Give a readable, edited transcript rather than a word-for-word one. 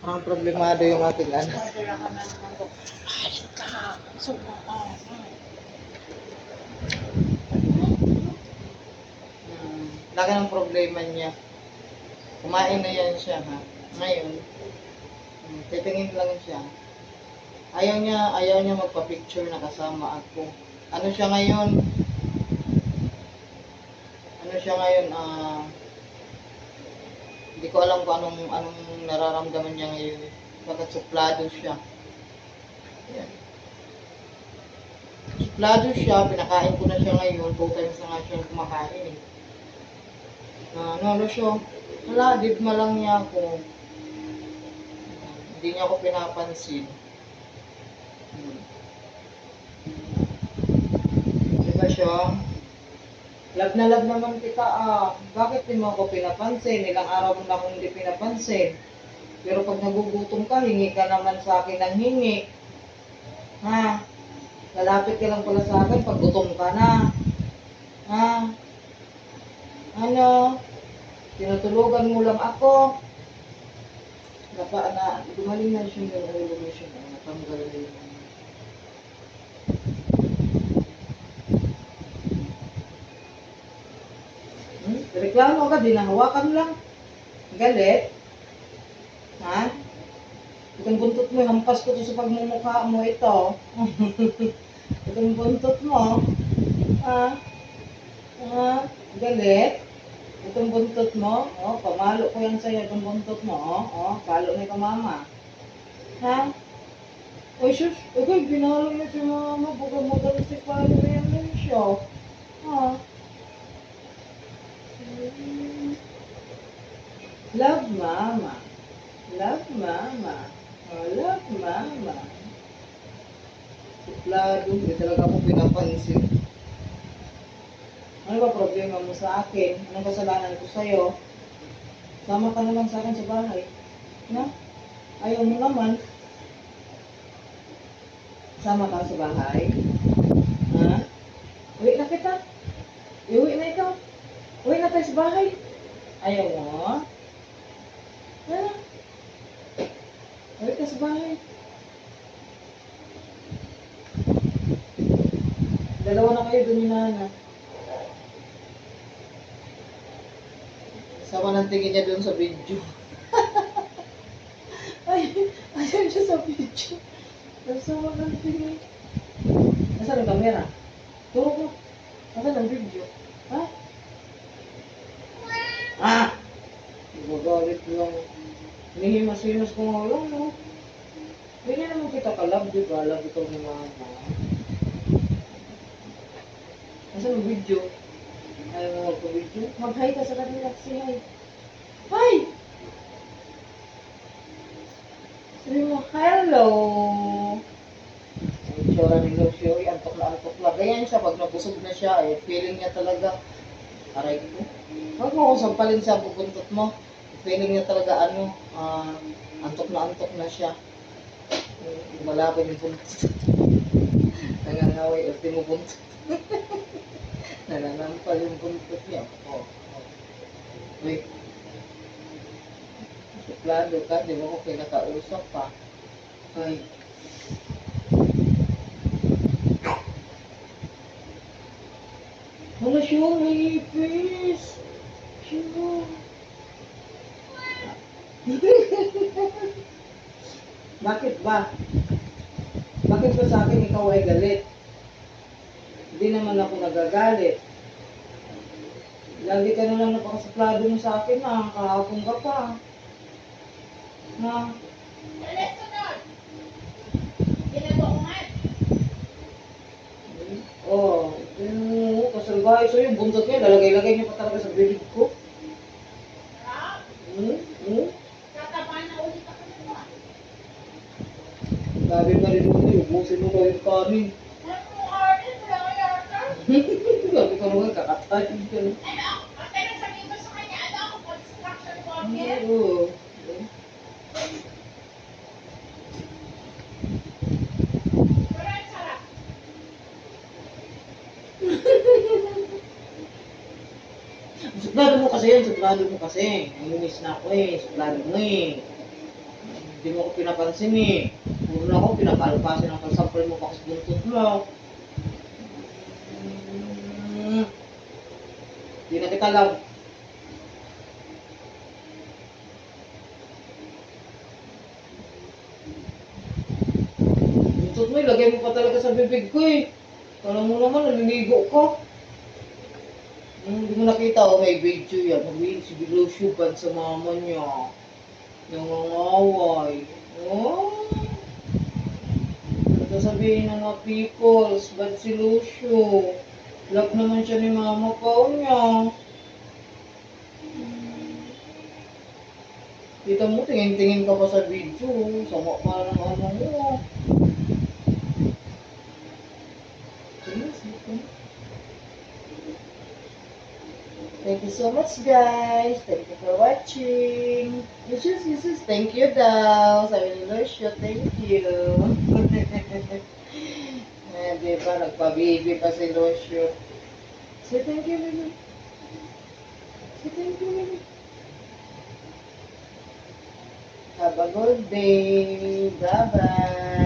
Ang problemado yung ating anak. Laki ng problema niya. Kumain na yan siya, ha? Ngayon, titingin lang siya. Ayaw niya magpa-picture na kasama ako. Ano siya ngayon? Hindi ko alam kung anong nararamdaman niya ngayon. Bakit suplado siya. Yan. Suplado siya, pinakain ko na siya ngayon. 2 times na nga siya kumakain eh. Ano siya? Wala, digma lang niya ako. Hindi niya ako pinapansin. Diba siya? Love na love naman kita ah. Bakit di mo ako pinapansin? Ilang araw mo na akong hindi pinapansin. Pero pag nagugutom ka, hingi ka naman sa akin ng hingi. Ha? Lalapit ka lang pala sa akin pag gutom ka na. Ha? Ano? Tinutulugan mo lang ako. Gumaling na siya yung ulo mo siya. Natanggal na yun. Reklamo ka, dinahawakan lang. Galit. Ha? Itong buntot mo, hampas ko to sa pagmumukha mo ito. Itong buntot mo. Ha? Ha? Galit. Itong buntot mo. Oh, pamalo ko yan sa'yo. Itong buntot mo. Oh, palo na ka mama. Ha? Oy, sus. Okay, binalo niya si mama. Buka mo galit si palo yan siya. Ha? Love mama. Love mama. Oh, love mama. Suplado, hindi talaga ako pinapansin. Ano ba problema mo sa akin? Anong kasalanan ko sa'yo? Sama ka naman sa akin sa bahay. Na? Ayaw mo naman. Sama ka sa bahay. Ha? Uwi na kita. Uwi na ikaw. Uwi na tayo sa bahay. Ayaw mo? Ha? Uwi ka sa bahay. Dalawa na kayo dun yung nana. Sama ng tingin niya dun sa video. Ayan siya sa video. Sama ng tingin. Nasaan ang camera? Turo ko. Nasaan ang video? Ha? Ah! Magalit lang. Hinihimas-himas ko nga lang, no? Hindi naman kita kalab, di ba? Love ito ni mama. Nasaan ang video? Ayaw mo magpa-video? Mag-hi ka sa kanila. Say hi. Hi! Sabi mo, hello! Ang itsura ni Lucio, antok na. Ganyan siya, pag nabusog na siya, eh, feeling niya talaga, aray ko. Huwag mo kung sampalin sa bubuntot mo. Feeling niya talaga, antok na siya. Malapit yung buntot. Nangangaway, ultimo buntot. Nananampal yung buntot niya. Wait. Suplado ka, di mo ko pinakausap pa. Ay. Wala siya, may ipis. Siya. Bakit ba? Bakit ba sa akin ikaw ay galit? Hindi naman ako nagagalit. Lagi ka na lang napakasuplado mo sa akin na kahapon ka pa. Na? Oh, kasalbahay so yung buntot niya, lalagay-lagay niya pa talaga sa bibig ko. Sabi pa rin mo, ubusin mo daw yung kanin. Sabi ko naman, kakatayin ka na. Oo. Suplado mo kasi yan, suplado mo kasi. Nanginis na ako eh, suplado mo eh. Hindi mo ako pinapansin eh. Puro na ako, pinapalpasin ang pagsampal mo pa kasi buntot mo. Hindi na kita love. Buntot mo, ilagay mo pa talaga sa bibig ko eh. Kala mo naman, naliligo ko. Hindi mo nakita, oh, may video yan. May si Lucio Bad sa mama niya. Nangangaway. Oh, ito sabihin ng mga peoples, bad si Lucio. Love naman siya ni mama pa niya. Kita mo, tingin-tingin ka pa sa video. Sama pa ng ano mo. Thank you so much, guys. Thank you for watching. Yes. Thank you daw. Sabi ni Lucio, thank you. Diba, nagpa-baby pa si Lucio. Say thank you, baby. Say thank you, baby. Have a good day. Bye-bye.